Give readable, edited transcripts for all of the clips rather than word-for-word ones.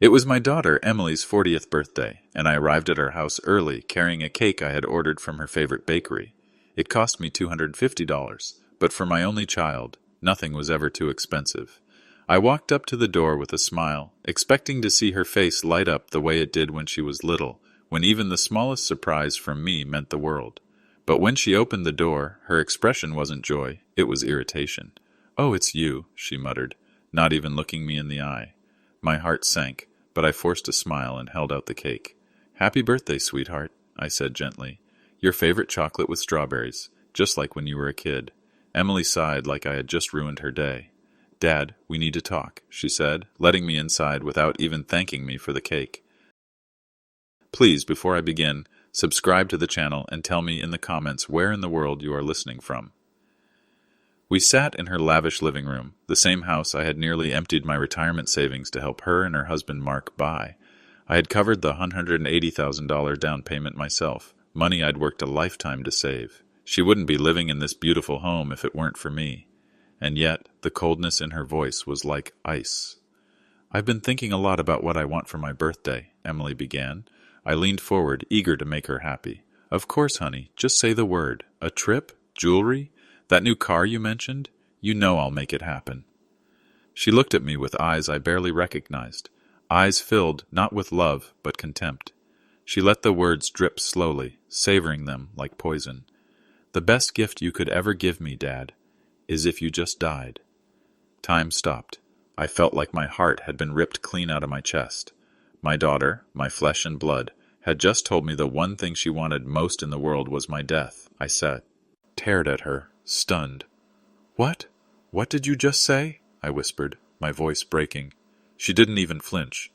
It was my daughter Emily's 40th birthday, and I arrived at her house early carrying a cake I had ordered from her favorite bakery. It cost me $250, but for my only child, nothing was ever too expensive. I walked up to the door with a smile, expecting to see her face light up the way it did when she was little, when even the smallest surprise from me meant the world. But when she opened the door, her expression wasn't joy, it was irritation. "Oh, it's you," she muttered, not even looking me in the eye. My heart sank, but I forced a smile and held out the cake. "Happy birthday, sweetheart," I said gently. "Your favorite chocolate with strawberries, just like when you were a kid." Emily sighed like I had just ruined her day. "Dad, we need to talk," she said, letting me inside without even thanking me for the cake. Please, before I begin, subscribe to the channel and tell me in the comments where in the world you are listening from. We sat in her lavish living room, the same house I had nearly emptied my retirement savings to help her and her husband Mark buy. I had covered the $180,000 down payment myself, money I'd worked a lifetime to save. She wouldn't be living in this beautiful home if it weren't for me. And yet, the coldness in her voice was like ice. "I've been thinking a lot about what I want for my birthday," Emily began. I leaned forward, eager to make her happy. "Of course, honey, just say the word. A trip? Jewelry? That new car you mentioned? You know I'll make it happen." She looked at me with eyes I barely recognized, eyes filled not with love but contempt. She let the words drip slowly, savoring them like poison. "The best gift you could ever give me, Dad, is if you just died." Time stopped. I felt like my heart had been ripped clean out of my chest. My daughter, my flesh and blood, had just told me the one thing she wanted most in the world was my death. I sat, stared at her, stunned. "What? What did you just say?" I whispered, my voice breaking. She didn't even flinch.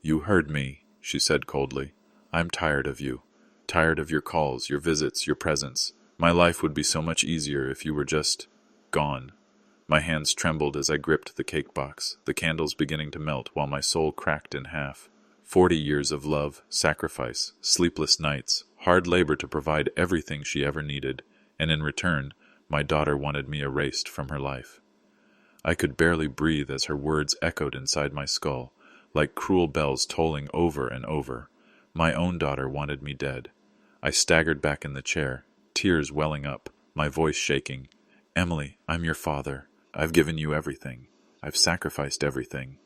"You heard me," she said coldly. "I'm tired of you. Tired of your calls, your visits, your presence. My life would be so much easier if you were just gone." My hands trembled as I gripped the cake box, the candles beginning to melt while my soul cracked in half. 40 years of love, sacrifice, sleepless nights, hard labor to provide everything she ever needed, and in return, my daughter wanted me erased from her life. I could barely breathe as her words echoed inside my skull, like cruel bells tolling over and over. My own daughter wanted me dead. I staggered back in the chair, tears welling up, my voice shaking. "Emily, I'm your father. I've given you everything. I've sacrificed everything."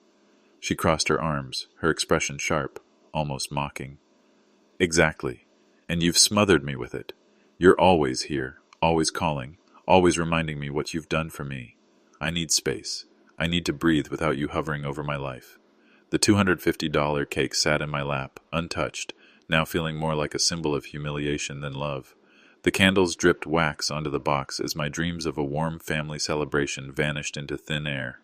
She crossed her arms, her expression sharp, almost mocking. "Exactly. And you've smothered me with it. You're always here, always calling, always reminding me what you've done for me. I need space. I need to breathe without you hovering over my life." The $250 cake sat in my lap, untouched, now feeling more like a symbol of humiliation than love. The candles dripped wax onto the box as my dreams of a warm family celebration vanished into thin air.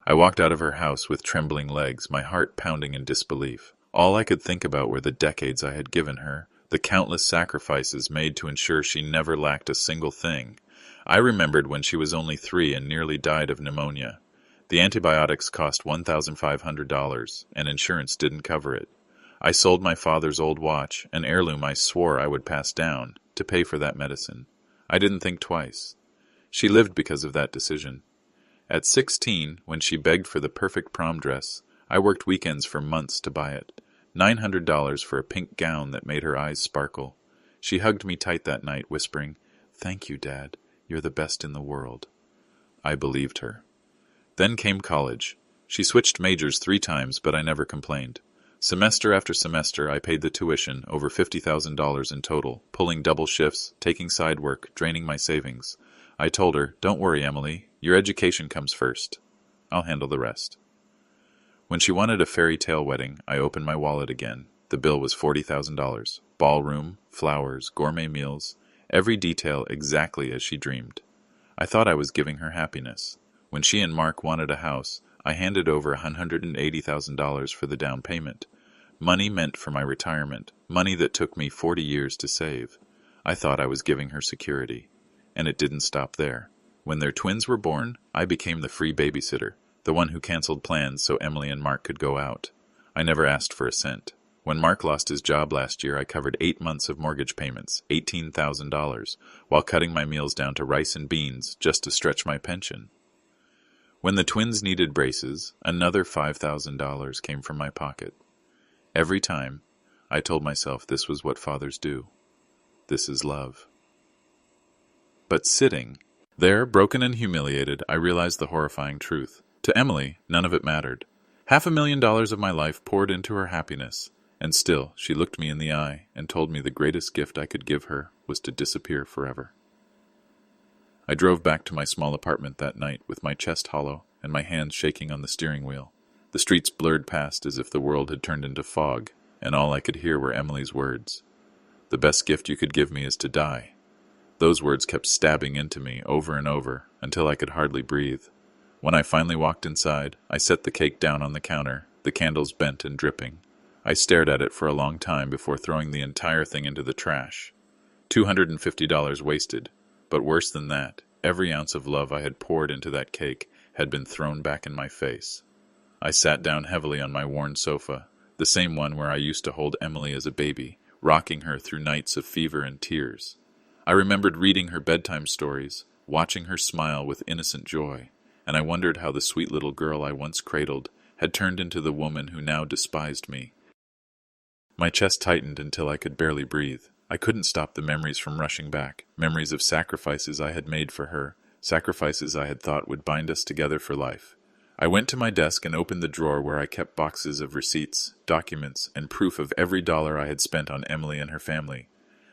I walked out of her house with trembling legs, my heart pounding in disbelief. All I could think about were the decades I had given her, the countless sacrifices made to ensure she never lacked a single thing. I remembered when she was only 3 and nearly died of pneumonia. The antibiotics cost $1,500, and insurance didn't cover it. I sold my father's old watch, an heirloom I swore I would pass down, to pay for that medicine. I didn't think twice. She lived because of that decision. At 16, when she begged for the perfect prom dress, I worked weekends for months to buy it. $900 for a pink gown that made her eyes sparkle. She hugged me tight that night, whispering, "Thank you, Dad. You're the best in the world." I believed her. Then came college. She switched majors 3 times, but I never complained. Semester after semester, I paid the tuition, over $50,000 in total, pulling double shifts, taking side work, draining my savings. I told her, "Don't worry, Emily. Your education comes first. I'll handle the rest." When she wanted a fairy tale wedding, I opened my wallet again. The bill was $40,000. Ballroom, flowers, gourmet meals, every detail exactly as she dreamed. I thought I was giving her happiness. When she and Mark wanted a house, I handed over $180,000 for the down payment. Money meant for my retirement, money that took me 40 years to save. I thought I was giving her security. And it didn't stop there. When their twins were born, I became the free babysitter, the one who canceled plans so Emily and Mark could go out. I never asked for a cent. When Mark lost his job last year, I covered 8 months of mortgage payments, $18,000, while cutting my meals down to rice and beans just to stretch my pension. When the twins needed braces, another $5,000 came from my pocket. Every time, I told myself this was what fathers do. This is love. But sitting there, broken and humiliated, I realized the horrifying truth. To Emily, none of it mattered. $500,000 of my life poured into her happiness, and still she looked me in the eye and told me the greatest gift I could give her was to disappear forever. I drove back to my small apartment that night with my chest hollow and my hands shaking on the steering wheel. The streets blurred past as if the world had turned into fog, and all I could hear were Emily's words. "The best gift you could give me is to die." Those words kept stabbing into me over and over until I could hardly breathe. When I finally walked inside, I set the cake down on the counter, the candles bent and dripping. I stared at it for a long time before throwing the entire thing into the trash. $250 wasted, but worse than that, every ounce of love I had poured into that cake had been thrown back in my face. I sat down heavily on my worn sofa, the same one where I used to hold Emily as a baby, rocking her through nights of fever and tears. I remembered reading her bedtime stories, watching her smile with innocent joy, and I wondered how the sweet little girl I once cradled had turned into the woman who now despised me. My chest tightened until I could barely breathe. I couldn't stop the memories from rushing back, memories of sacrifices I had made for her, sacrifices I had thought would bind us together for life. I went to my desk and opened the drawer where I kept boxes of receipts, documents, and proof of every dollar I had spent on Emily and her family.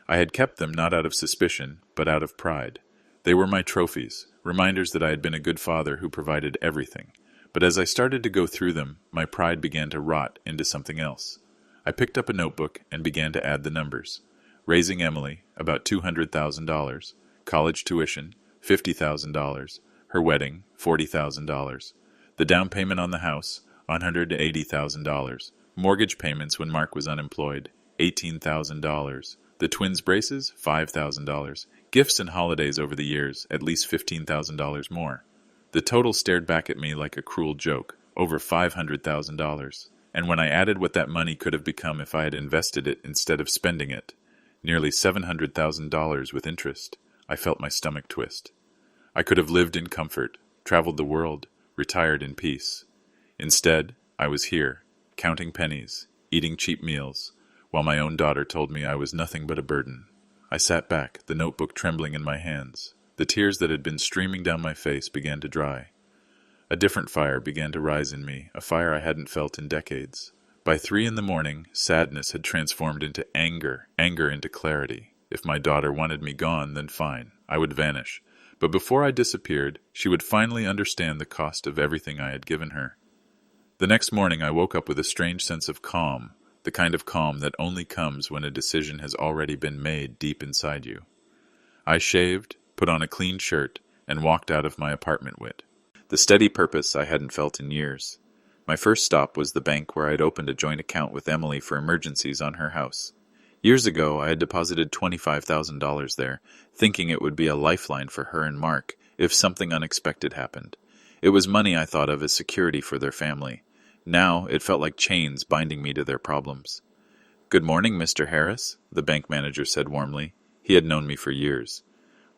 I had kept them not out of suspicion, but out of pride. They were my trophies, reminders that I had been a good father who provided everything. But as I started to go through them, my pride began to rot into something else. I picked up a notebook and began to add the numbers. Raising Emily, about $200,000. College tuition, $50,000. Her wedding, $40,000. The down payment on the house, $180,000. Mortgage payments when Mark was unemployed, $18,000. The twins' braces, $5,000. Gifts and holidays over the years, at least $15,000 more. The total stared back at me like a cruel joke, over $500,000. And when I added what that money could have become if I had invested it instead of spending it, nearly $700,000 with interest, I felt my stomach twist. I could have lived in comfort, traveled the world, retired in peace. Instead, I was here, counting pennies, eating cheap meals, while my own daughter told me I was nothing but a burden. I sat back, the notebook trembling in my hands. The tears that had been streaming down my face began to dry. A different fire began to rise in me, a fire I hadn't felt in decades. By 3 a.m, sadness had transformed into anger into clarity. If my daughter wanted me gone, then fine, I would vanish. But before I disappeared, she would finally understand the cost of everything I had given her. The next morning I woke up with a strange sense of calm, the kind of calm that only comes when a decision has already been made deep inside you. I shaved, put on a clean shirt, and walked out of my apartment with the steady purpose I hadn't felt in years. My first stop was the bank where I had opened a joint account with Emily for emergencies on her house. Years ago, I had deposited $25,000 there, thinking it would be a lifeline for her and Mark if something unexpected happened. It was money I thought of as security for their family. Now, it felt like chains binding me to their problems. "Good morning, Mr. Harris," the bank manager said warmly. He had known me for years.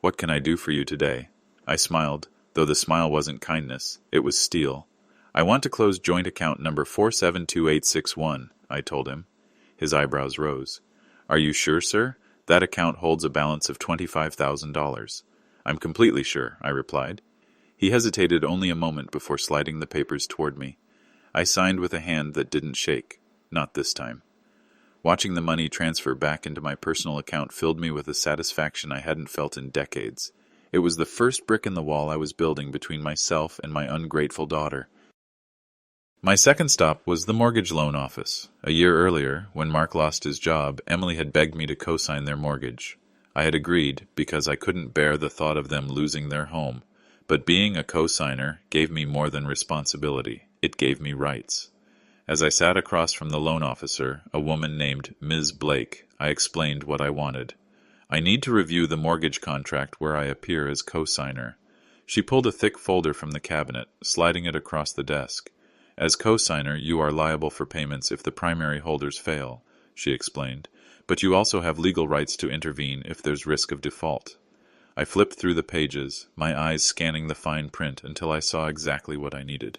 "What can I do for you today?" I smiled, though the smile wasn't kindness, it was steel. "I want to close joint account number 472861, I told him. His eyebrows rose. "Are you sure, sir? That account holds a balance of $25,000. "I'm completely sure," I replied. He hesitated only a moment before sliding the papers toward me. I signed with a hand that didn't shake. Not this time. Watching the money transfer back into my personal account filled me with a satisfaction I hadn't felt in decades. It was the first brick in the wall I was building between myself and my ungrateful daughter. My second stop was the mortgage loan office. A year earlier, when Mark lost his job, Emily had begged me to co-sign their mortgage. I had agreed because I couldn't bear the thought of them losing their home. But being a co-signer gave me more than responsibility. It gave me rights. As I sat across from the loan officer, a woman named Ms. Blake, I explained what I wanted. "I need to review the mortgage contract where I appear as co-signer." She pulled a thick folder from the cabinet, sliding it across the desk. "As co-signer, you are liable for payments if the primary holders fail," she explained, "but you also have legal rights to intervene if there's risk of default." I flipped through the pages, my eyes scanning the fine print until I saw exactly what I needed.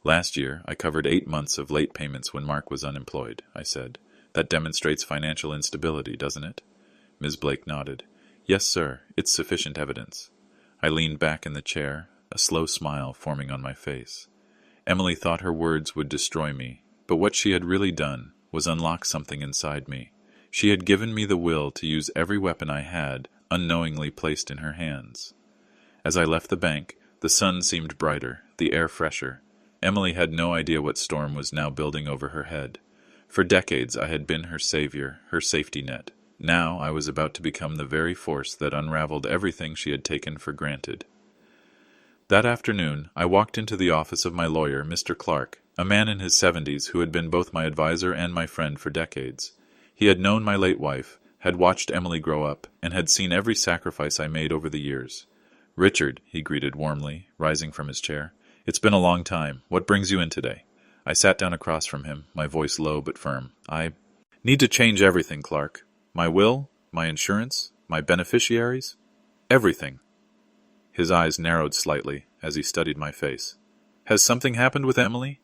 Last year, I covered 8 months of late payments when Mark was unemployed, I said. That demonstrates financial instability, doesn't it? Ms. Blake nodded. Yes, sir, it's sufficient evidence. I leaned back in the chair, a slow smile forming on my face. Emily thought her words would destroy me, but what she had really done was unlock something inside me. She had given me the will to use every weapon I had, unknowingly placed in her hands. As I left the bank, the sun seemed brighter, the air fresher. Emily had no idea what storm was now building over her head. For decades I had been her savior, her safety net. Now I was about to become the very force that unraveled everything she had taken for granted. That afternoon, I walked into the office of my lawyer, Mr. Clark, a man in his 70s who had been both my advisor and my friend for decades. He had known my late wife, had watched Emily grow up, and had seen every sacrifice I made over the years. Richard, he greeted warmly, rising from his chair. It's been a long time. What brings you in today? I sat down across from him, my voice low but firm. I need to change everything, Clark. My will, my insurance, my beneficiaries, everything. His eyes narrowed slightly as he studied my face. Has something happened with Emily?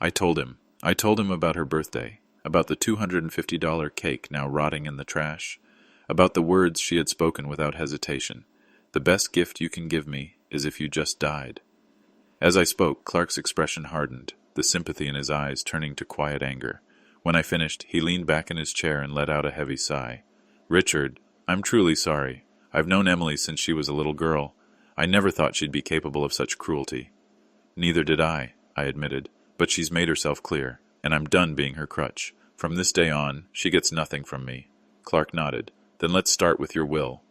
I told him. I told him about her birthday, about the $250 cake now rotting in the trash, about the words she had spoken without hesitation. The best gift you can give me is if you just died. As I spoke, Clark's expression hardened, the sympathy in his eyes turning to quiet anger. When I finished, he leaned back in his chair and let out a heavy sigh. Richard, I'm truly sorry. I've known Emily since she was a little girl. I never thought she'd be capable of such cruelty. Neither did I admitted, but she's made herself clear, and I'm done being her crutch. From this day on, she gets nothing from me. Clark nodded. Then let's start with your will.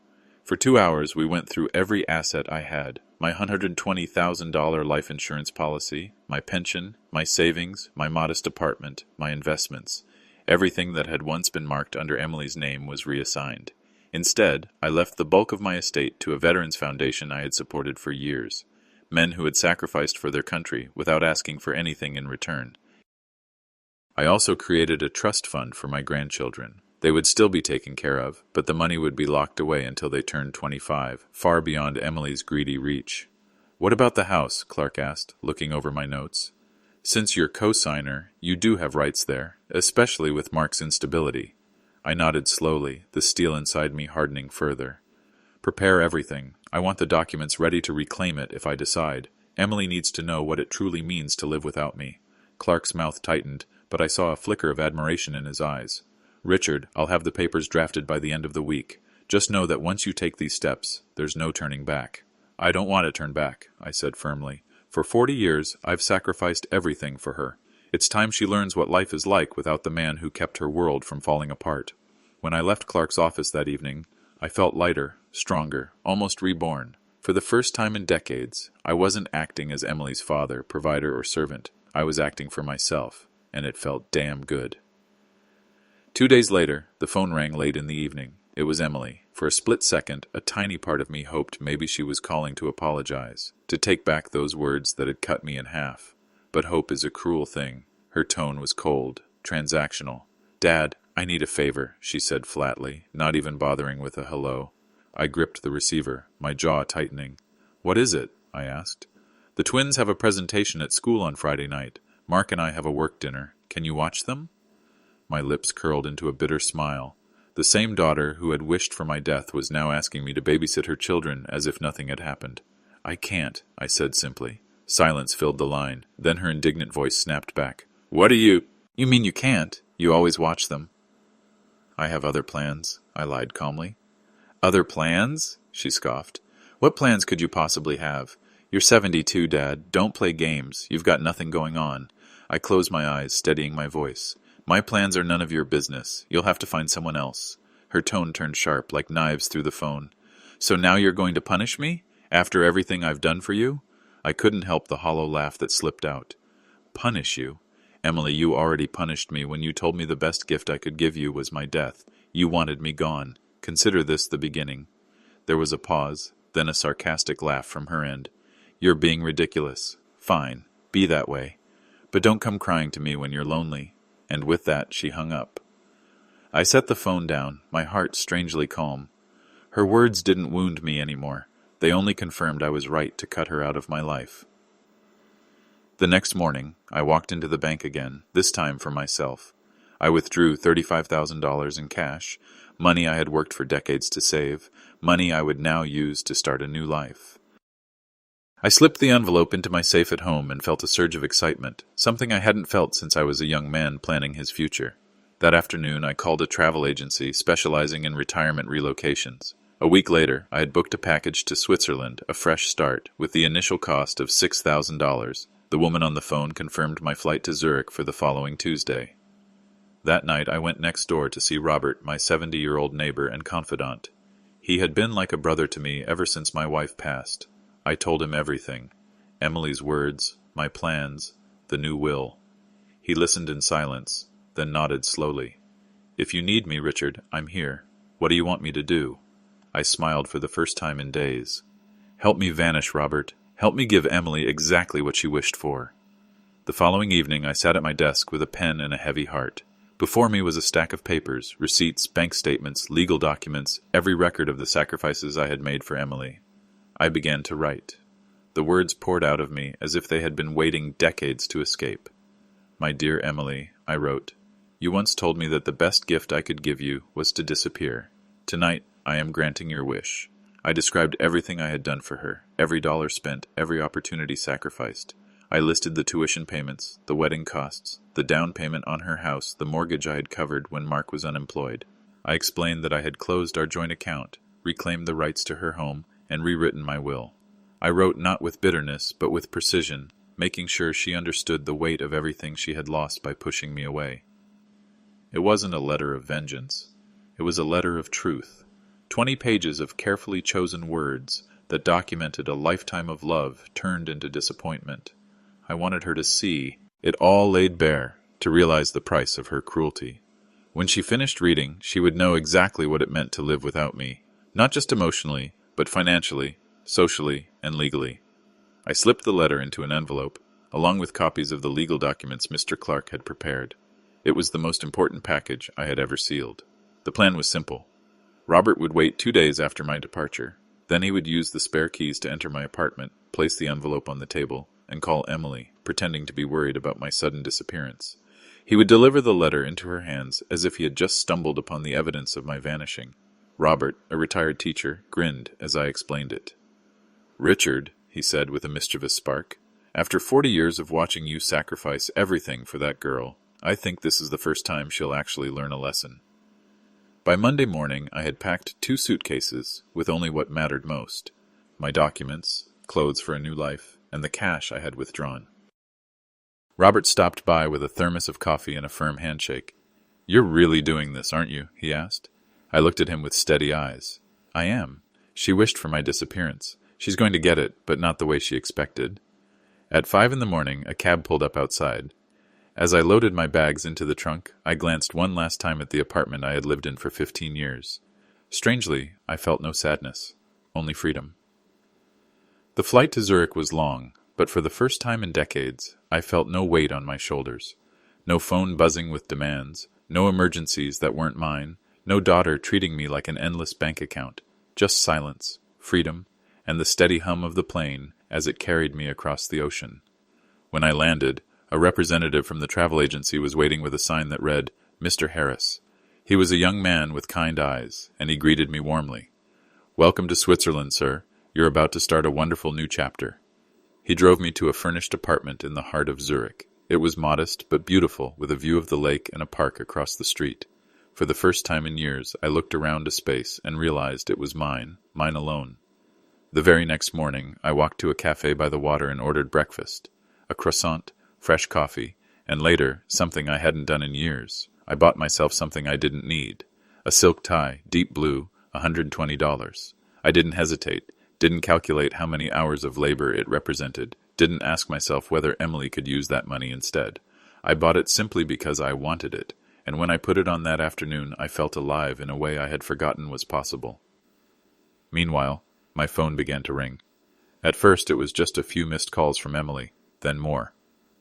For 2 hours, we went through every asset I had. My $120,000 life insurance policy, my pension, my savings, my modest apartment, my investments. Everything that had once been marked under Emily's name was reassigned. Instead, I left the bulk of my estate to a veterans foundation I had supported for years. Men who had sacrificed for their country without asking for anything in return. I also created a trust fund for my grandchildren. They would still be taken care of, but the money would be locked away until they turned 25, far beyond Emily's greedy reach. What about the house? Clark asked, looking over my notes. Since you're co-signer, you do have rights there, especially with Mark's instability. I nodded slowly, the steel inside me hardening further. Prepare everything. I want the documents ready to reclaim it if I decide. Emily needs to know what it truly means to live without me. Clark's mouth tightened, but I saw a flicker of admiration in his eyes. Richard, I'll have the papers drafted by the end of the week. Just know that once you take these steps, there's no turning back. I don't want to turn back, I said firmly. For 40 years, I've sacrificed everything for her. It's time she learns what life is like without the man who kept her world from falling apart. When I left Clark's office that evening, I felt lighter, stronger, almost reborn. For the first time in decades, I wasn't acting as Emily's father, provider, or servant. I was acting for myself, and it felt damn good. 2 days later, the phone rang late in the evening. It was Emily. For a split second, a tiny part of me hoped maybe she was calling to apologize, to take back those words that had cut me in half. But hope is a cruel thing. Her tone was cold, transactional. Dad, I need a favor, she said flatly, not even bothering with a hello. I gripped the receiver, my jaw tightening. What is it? I asked. The twins have a presentation at school on Friday night. Mark and I have a work dinner. Can you watch them? My lips curled into a bitter smile. The same daughter who had wished for my death was now asking me to babysit her children as if nothing had happened. I can't, I said simply. Silence filled the line. Then her indignant voice snapped back. What do you... You mean you can't? You always watch them. I have other plans, I lied calmly. Other plans? She scoffed. What plans could you possibly have? You're 72, Dad. Don't play games. You've got nothing going on. I closed my eyes, steadying my voice. My plans are none of your business. You'll have to find someone else. Her tone turned sharp, like knives through the phone. So now you're going to punish me? After everything I've done for you? I couldn't help the hollow laugh that slipped out. Punish you? Emily, you already punished me when you told me the best gift I could give you was my death. You wanted me gone. Consider this the beginning. There was a pause, then a sarcastic laugh from her end. You're being ridiculous. Fine, be that way. But don't come crying to me when you're lonely. And with that, she hung up. I set the phone down, my heart strangely calm. Her words didn't wound me anymore. They only confirmed I was right to cut her out of my life. The next morning, I walked into the bank again, this time for myself. I withdrew $35,000 in cash, money I had worked for decades to save, money I would now use to start a new life. I slipped the envelope into my safe at home and felt a surge of excitement, something I hadn't felt since I was a young man planning his future. That afternoon, I called a travel agency specializing in retirement relocations. A week later, I had booked a package to Switzerland, a fresh start, with the initial cost of $6,000. The woman on the phone confirmed my flight to Zurich for the following Tuesday. That night, I went next door to see Robert, my 70-year-old neighbor and confidant. He had been like a brother to me ever since my wife passed. I told him everything. Emily's words, my plans, the new will. He listened in silence, then nodded slowly. "If you need me, Richard, I'm here. What do you want me to do?" I smiled for the first time in days. "Help me vanish, Robert. Help me give Emily exactly what she wished for." The following evening, I sat at my desk with a pen and a heavy heart. Before me was a stack of papers, receipts, bank statements, legal documents, every record of the sacrifices I had made for Emily. I began to write. The words poured out of me as if they had been waiting decades to escape. "My dear Emily," I wrote, "you once told me that the best gift I could give you was to disappear. Tonight, I am granting your wish." I described everything I had done for her, every dollar spent, every opportunity sacrificed. I listed the tuition payments, the wedding costs, the down payment on her house, the mortgage I had covered when Mark was unemployed. I explained that I had closed our joint account, reclaimed the rights to her home, and rewritten my will. I wrote not with bitterness, but with precision, making sure she understood the weight of everything she had lost by pushing me away. It wasn't a letter of vengeance. It was a letter of truth. 20 pages of carefully chosen words that documented a lifetime of love turned into disappointment. I wanted her to see it all laid bare, to realize the price of her cruelty. When she finished reading, she would know exactly what it meant to live without me, not just emotionally, but financially, socially, and legally. I slipped the letter into an envelope, along with copies of the legal documents Mr. Clark had prepared. It was the most important package I had ever sealed. The plan was simple. Robert would wait 2 days after my departure. Then he would use the spare keys to enter my apartment, place the envelope on the table, and call Emily, pretending to be worried about my sudden disappearance. He would deliver the letter into her hands as if he had just stumbled upon the evidence of my vanishing. Robert, a retired teacher, grinned as I explained it. "Richard," he said with a mischievous spark, "after 40 years of watching you sacrifice everything for that girl, I think this is the first time she'll actually learn a lesson." By Monday morning, I had packed 2 suitcases with only what mattered most: my documents, clothes for a new life, and the cash I had withdrawn. Robert stopped by with a thermos of coffee and a firm handshake. "You're really doing this, aren't you?" he asked. I looked at him with steady eyes. "I am. She wished for my disappearance. She's going to get it, but not the way she expected." At 5 in the morning, a cab pulled up outside. As I loaded my bags into the trunk, I glanced one last time at the apartment I had lived in for 15 years. Strangely, I felt no sadness, only freedom. The flight to Zurich was long, but for the first time in decades, I felt no weight on my shoulders. No phone buzzing with demands, no emergencies that weren't mine, no daughter treating me like an endless bank account, just silence, freedom, and the steady hum of the plane as it carried me across the ocean. When I landed, a representative from the travel agency was waiting with a sign that read, "Mr. Harris." He was a young man with kind eyes, and he greeted me warmly. "Welcome to Switzerland, sir. You're about to start a wonderful new chapter." He drove me to a furnished apartment in the heart of Zurich. It was modest but beautiful, with a view of the lake and a park across the street. For the first time in years, I looked around a space and realized it was mine alone. The very next morning, I walked to a cafe by the water and ordered breakfast: a croissant, fresh coffee, and later, something I hadn't done in years. I bought myself something I didn't need: a silk tie, deep blue, $120. I didn't hesitate, didn't calculate how many hours of labor it represented, didn't ask myself whether Emily could use that money instead. I bought it simply because I wanted it, and when I put it on that afternoon, I felt alive in a way I had forgotten was possible. Meanwhile, my phone began to ring. At first, it was just a few missed calls from Emily, then more.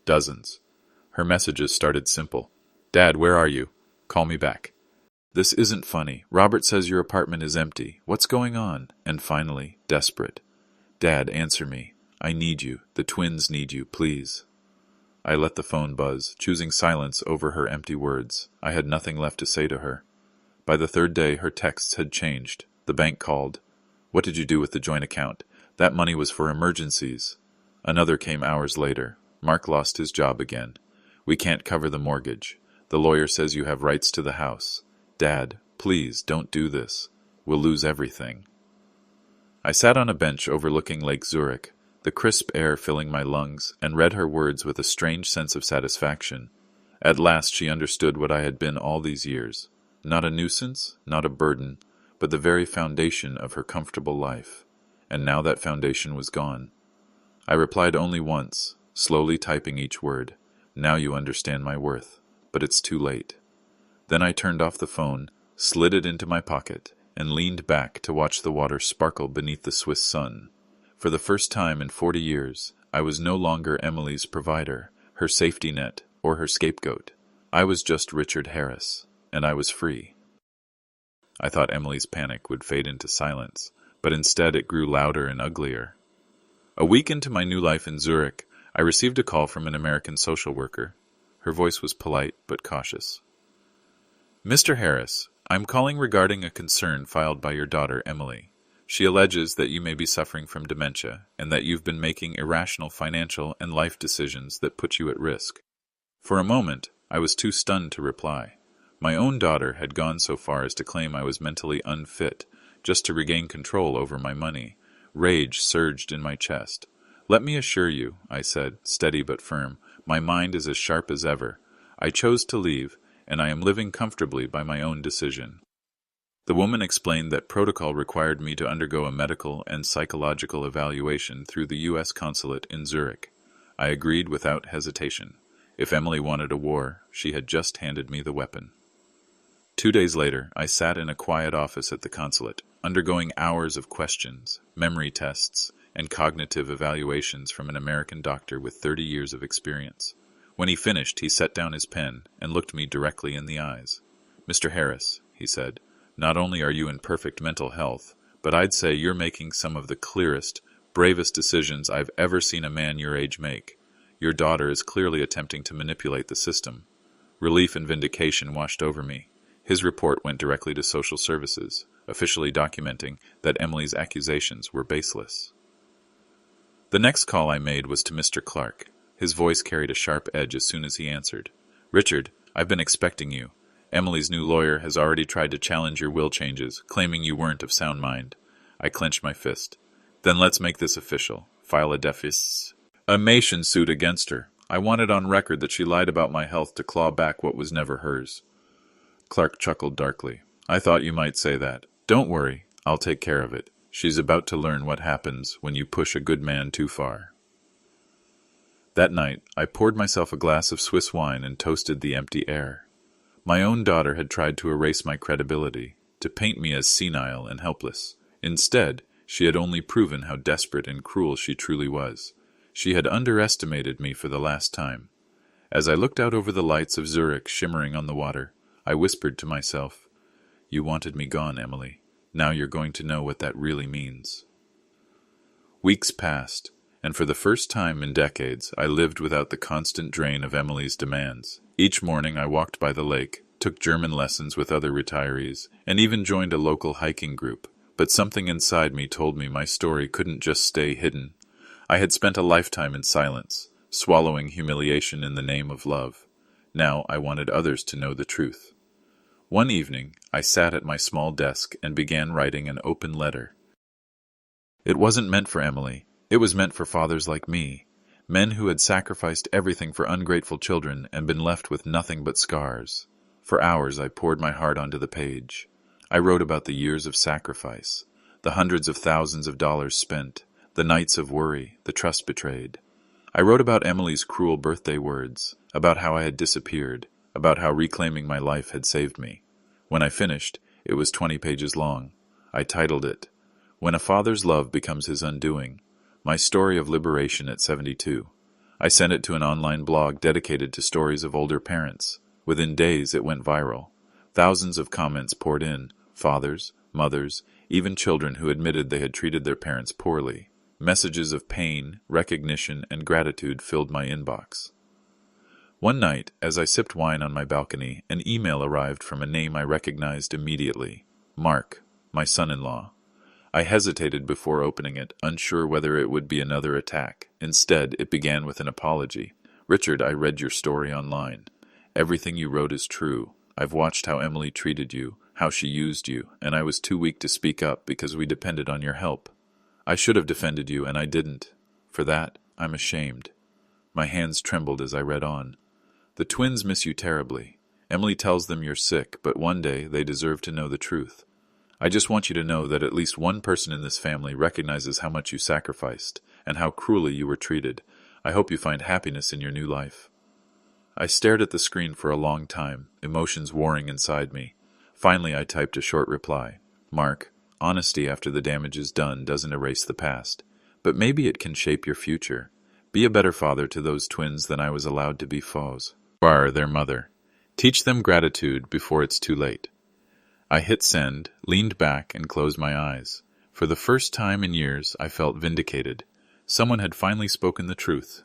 Dozens. Her messages started simple: "Dad, where are you? Call me back." This isn't funny. Robert says your apartment is empty. What's going on? And finally, desperate. Dad, answer me. I need you. The twins need you, please. I let the phone buzz, choosing silence over her empty words. I had nothing left to say to her. By the third day, her texts had changed. The bank called. What did you do with the joint account? That money was for emergencies. Another came hours later. Mark lost his job again. We can't cover the mortgage. The lawyer says you have rights to the house. Dad, please don't do this. We'll lose everything. I sat on a bench overlooking Lake Zurich, the crisp air filling my lungs, and read her words with a strange sense of satisfaction. At last she understood what I had been all these years. Not a nuisance, not a burden, but the very foundation of her comfortable life. And now that foundation was gone. I replied only once, slowly typing each word. Now you understand my worth, but it's too late. Then I turned off the phone, slid it into my pocket, and leaned back to watch the water sparkle beneath the Swiss sun. For the first time in 40 years, I was no longer Emily's provider, her safety net, or her scapegoat. I was just Richard Harris, and I was free. I thought Emily's panic would fade into silence, but instead it grew louder and uglier. A week into my new life in Zurich, I received a call from an American social worker. Her voice was polite but cautious. Mr. Harris, I'm calling regarding a concern filed by your daughter, Emily. She alleges that you may be suffering from dementia and that you've been making irrational financial and life decisions that put you at risk. For a moment, I was too stunned to reply. My own daughter had gone so far as to claim I was mentally unfit, just to regain control over my money. Rage surged in my chest. Let me assure you, I said, steady but firm, my mind is as sharp as ever. I chose to leave, and I am living comfortably by my own decision. The woman explained that protocol required me to undergo a medical and psychological evaluation through the U.S. consulate in Zurich. I agreed without hesitation. If Emily wanted a war, she had just handed me the weapon. 2 days later, I sat in a quiet office at the consulate, undergoing hours of questions, memory tests, and cognitive evaluations from an American doctor with 30 years of experience. When he finished, he set down his pen and looked me directly in the eyes. Mr. Harris, he said, not only are you in perfect mental health, but I'd say you're making some of the clearest, bravest decisions I've ever seen a man your age make. Your daughter is clearly attempting to manipulate the system. Relief and vindication washed over me. His report went directly to social services, officially documenting that Emily's accusations were baseless. The next call I made was to Mr. Clark. His voice carried a sharp edge as soon as he answered. Richard, I've been expecting you. Emily's new lawyer has already tried to challenge your will changes, claiming you weren't of sound mind. I clenched my fist. Then let's make this official. File a defamation suit against her. I want it on record that she lied about my health to claw back what was never hers. Clark chuckled darkly. I thought you might say that. Don't worry, I'll take care of it. She's about to learn what happens when you push a good man too far. That night, I poured myself a glass of Swiss wine and toasted the empty air. My own daughter had tried to erase my credibility, to paint me as senile and helpless. Instead, she had only proven how desperate and cruel she truly was. She had underestimated me for the last time. As I looked out over the lights of Zurich shimmering on the water, I whispered to myself, You wanted me gone, Emily. Now you're going to know what that really means. Weeks passed, and for the first time in decades, I lived without the constant drain of Emily's demands. Each morning I walked by the lake, took German lessons with other retirees, and even joined a local hiking group. But something inside me told me my story couldn't just stay hidden. I had spent a lifetime in silence, swallowing humiliation in the name of love. Now I wanted others to know the truth. One evening, I sat at my small desk and began writing an open letter. It wasn't meant for Emily. It was meant for fathers like me, men who had sacrificed everything for ungrateful children and been left with nothing but scars. For hours I poured my heart onto the page. I wrote about the years of sacrifice, the hundreds of thousands of dollars spent, the nights of worry, the trust betrayed. I wrote about Emily's cruel birthday words, about how I had disappeared, about how reclaiming my life had saved me. When I finished, it was 20 pages long. I titled it, When a Father's Love Becomes His Undoing, My Story of Liberation at 72. I sent it to an online blog dedicated to stories of older parents. Within days, it went viral. Thousands of comments poured in, fathers, mothers, even children who admitted they had treated their parents poorly. Messages of pain, recognition, and gratitude filled my inbox. One night, as I sipped wine on my balcony, an email arrived from a name I recognized immediately. Mark, my son-in-law. I hesitated before opening it, unsure whether it would be another attack. Instead, it began with an apology. Richard, I read your story online. Everything you wrote is true. I've watched how Emily treated you, how she used you, and I was too weak to speak up because we depended on your help. I should have defended you, and I didn't. For that, I'm ashamed. My hands trembled as I read on. The twins miss you terribly. Emily tells them you're sick, but one day they deserve to know the truth. I just want you to know that at least one person in this family recognizes how much you sacrificed and how cruelly you were treated. I hope you find happiness in your new life. I stared at the screen for a long time, emotions warring inside me. Finally, I typed a short reply. Mark, honesty after the damage is done doesn't erase the past, but maybe it can shape your future. Be a better father to those twins than I was allowed to be foes. Bar their mother. Teach them gratitude before it's too late. I hit send, leaned back, and closed my eyes. For the first time in years, I felt vindicated. Someone had finally spoken the truth.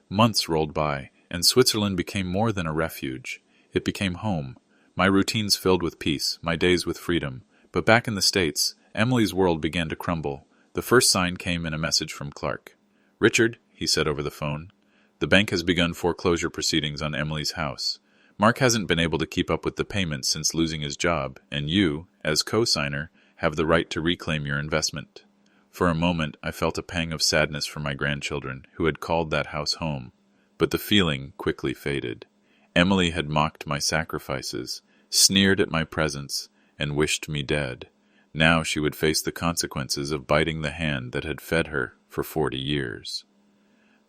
Months rolled by, and Switzerland became more than a refuge. It became home. My routines filled with peace, my days with freedom. But back in the States, Emily's world began to crumble. The first sign came in a message from Clark. Richard, he said over the phone, the bank has begun foreclosure proceedings on Emily's house. Mark hasn't been able to keep up with the payments since losing his job, and you, as co-signer, have the right to reclaim your investment. For a moment, I felt a pang of sadness for my grandchildren, who had called that house home. But the feeling quickly faded. Emily had mocked my sacrifices, sneered at my presence, and wished me dead. Now she would face the consequences of biting the hand that had fed her for 40 years.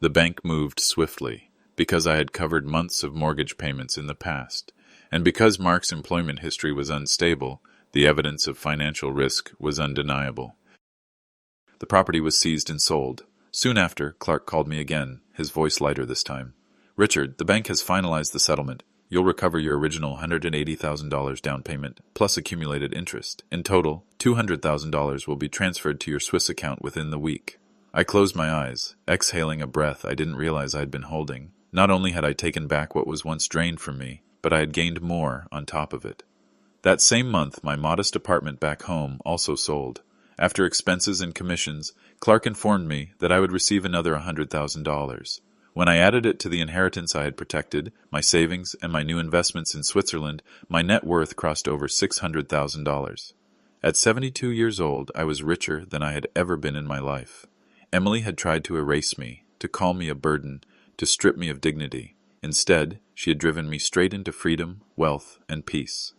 The bank moved swiftly, because I had covered months of mortgage payments in the past, and because Mark's employment history was unstable, the evidence of financial risk was undeniable. The property was seized and sold. Soon after, Clark called me again, his voice lighter this time. Richard, the bank has finalized the settlement. You'll recover your original $180,000 down payment, plus accumulated interest. In total, $200,000 will be transferred to your Swiss account within the week. I closed my eyes, exhaling a breath I didn't realize I'd been holding. Not only had I taken back what was once drained from me, but I had gained more on top of it. That same month, my modest apartment back home also sold. After expenses and commissions, Clark informed me that I would receive another $100,000. When I added it to the inheritance I had protected, my savings, and my new investments in Switzerland, my net worth crossed over $600,000. At 72 years old, I was richer than I had ever been in my life. Emily had tried to erase me, to call me a burden, to strip me of dignity. Instead, she had driven me straight into freedom, wealth, and peace.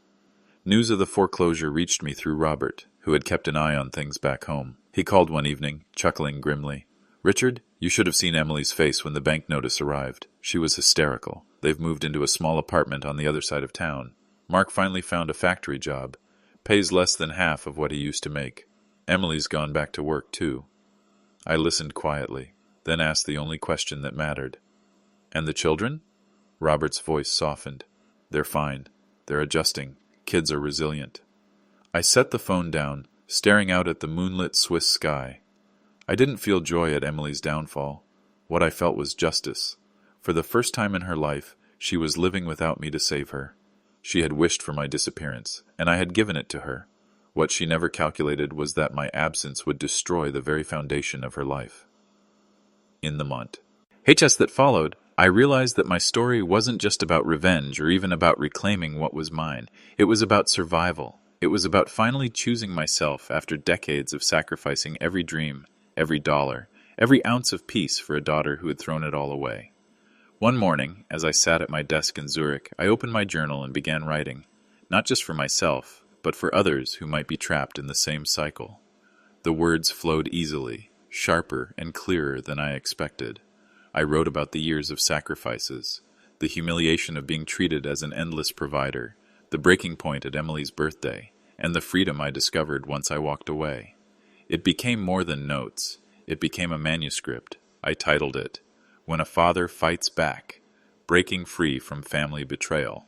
News of the foreclosure reached me through Robert, who had kept an eye on things back home. He called one evening, chuckling grimly. Richard, you should have seen Emily's face when the bank notice arrived. She was hysterical. They've moved into a small apartment on the other side of town. Mark finally found a factory job. Pays less than half of what he used to make. Emily's gone back to work, too. I listened quietly, then asked the only question that mattered. And the children? Robert's voice softened. They're fine. They're adjusting. Kids are resilient. I set the phone down, staring out at the moonlit Swiss sky. I didn't feel joy at Emily's downfall. What I felt was justice. For the first time in her life, she was living without me to save her. She had wished for my disappearance, and I had given it to her. What she never calculated was that my absence would destroy the very foundation of her life. In the month that followed, I realized that my story wasn't just about revenge or even about reclaiming what was mine. It was about survival. It was about finally choosing myself after decades of sacrificing every dream, every dollar, every ounce of peace for a daughter who had thrown it all away. One morning, as I sat at my desk in Zurich, I opened my journal and began writing, not just for myself, but for others who might be trapped in the same cycle. The words flowed easily, sharper and clearer than I expected. I wrote about the years of sacrifices, the humiliation of being treated as an endless provider, the breaking point at Emily's birthday, and the freedom I discovered once I walked away. It became more than notes. It became a manuscript. I titled it, When a Father Fights Back, Breaking Free from Family Betrayal.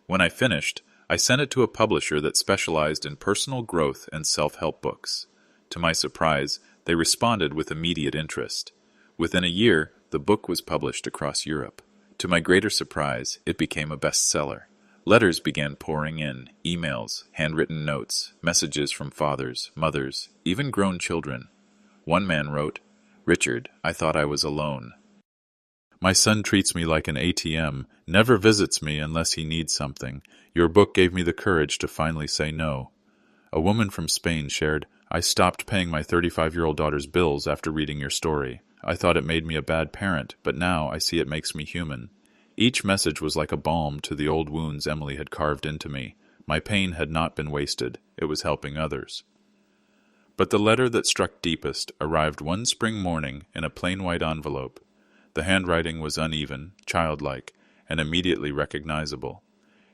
When I finished, I sent it to a publisher that specialized in personal growth and self-help books. To my surprise, they responded with immediate interest. Within a year, the book was published across Europe. To my greater surprise, it became a bestseller. Letters began pouring in, emails, handwritten notes, messages from fathers, mothers, even grown children. One man wrote, "Richard, I thought I was alone. My son treats me like an ATM, never visits me unless he needs something. Your book gave me the courage to finally say no." A woman from Spain shared, "I stopped paying my 35-year-old daughter's bills after reading your story. I thought it made me a bad parent, but now I see it makes me human." Each message was like a balm to the old wounds Emily had carved into me. My pain had not been wasted. It was helping others. But the letter that struck deepest arrived one spring morning in a plain white envelope. The handwriting was uneven, childlike, and immediately recognizable.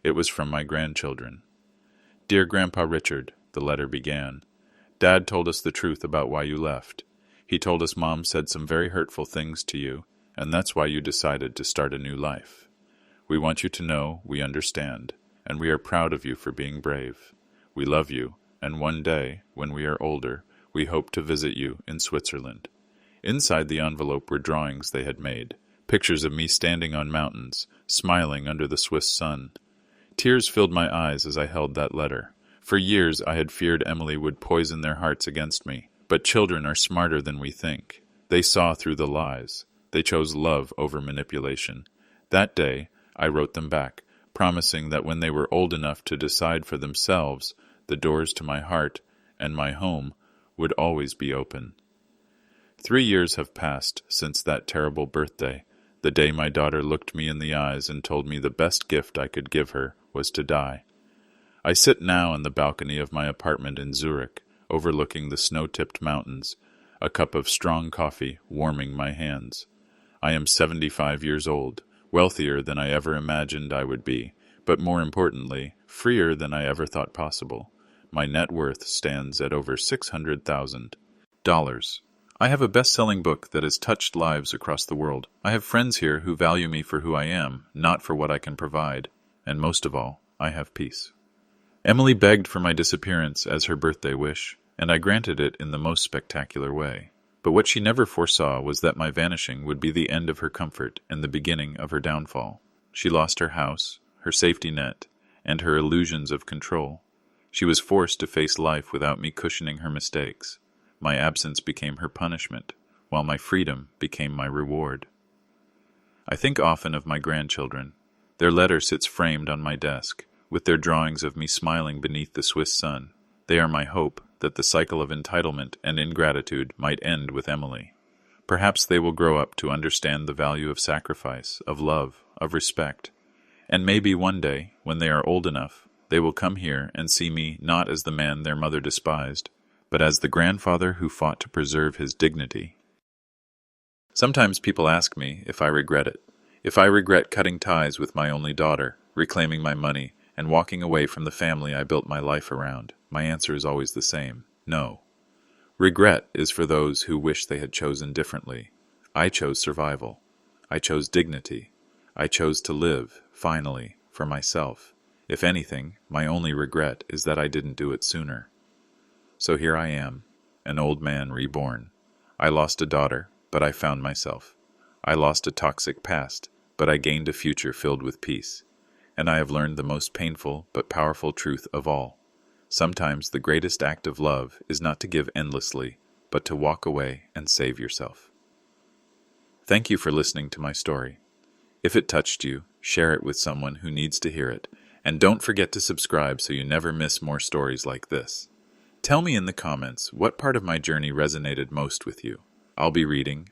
It was from my grandchildren. "Dear Grandpa Richard," the letter began, "Dad told us the truth about why you left. He told us Mom said some very hurtful things to you, and that's why you decided to start a new life. We want you to know we understand, and we are proud of you for being brave. We love you, and one day, when we are older, we hope to visit you in Switzerland." Inside the envelope were drawings they had made, pictures of me standing on mountains, smiling under the Swiss sun. Tears filled my eyes as I held that letter. For years I had feared Emily would poison their hearts against me, but children are smarter than we think. They saw through the lies. They chose love over manipulation. That day, I wrote them back, promising that when they were old enough to decide for themselves, the doors to my heart and my home would always be open. 3 years have passed since that terrible birthday, the day my daughter looked me in the eyes and told me the best gift I could give her was to die. I sit now in the balcony of my apartment in Zurich, overlooking the snow-tipped mountains, a cup of strong coffee warming my hands. I am 75 years old, wealthier than I ever imagined I would be, but more importantly, freer than I ever thought possible. My net worth stands at over $600,000. I have a best-selling book that has touched lives across the world. I have friends here who value me for who I am, not for what I can provide. And most of all, I have peace. Emily begged for my disappearance as her birthday wish, and I granted it in the most spectacular way. But what she never foresaw was that my vanishing would be the end of her comfort and the beginning of her downfall. She lost her house, her safety net, and her illusions of control. She was forced to face life without me cushioning her mistakes. My absence became her punishment, while my freedom became my reward. I think often of my grandchildren. Their letter sits framed on my desk, with their drawings of me smiling beneath the Swiss sun. They are my hope that the cycle of entitlement and ingratitude might end with Emily. Perhaps they will grow up to understand the value of sacrifice, of love, of respect. And maybe one day, when they are old enough, they will come here and see me not as the man their mother despised, but as the grandfather who fought to preserve his dignity. Sometimes people ask me if I regret it. If I regret cutting ties with my only daughter, reclaiming my money, and walking away from the family I built my life around, my answer is always the same: no. Regret is for those who wish they had chosen differently. I chose survival. I chose dignity. I chose to live, finally, for myself. If anything, my only regret is that I didn't do it sooner. So here I am, an old man reborn. I lost a daughter, but I found myself. I lost a toxic past, but I gained a future filled with peace. And I have learned the most painful but powerful truth of all. Sometimes the greatest act of love is not to give endlessly, but to walk away and save yourself. Thank you for listening to my story. If it touched you, share it with someone who needs to hear it, and don't forget to subscribe so you never miss more stories like this. Tell me in the comments what part of my journey resonated most with you. I'll be reading,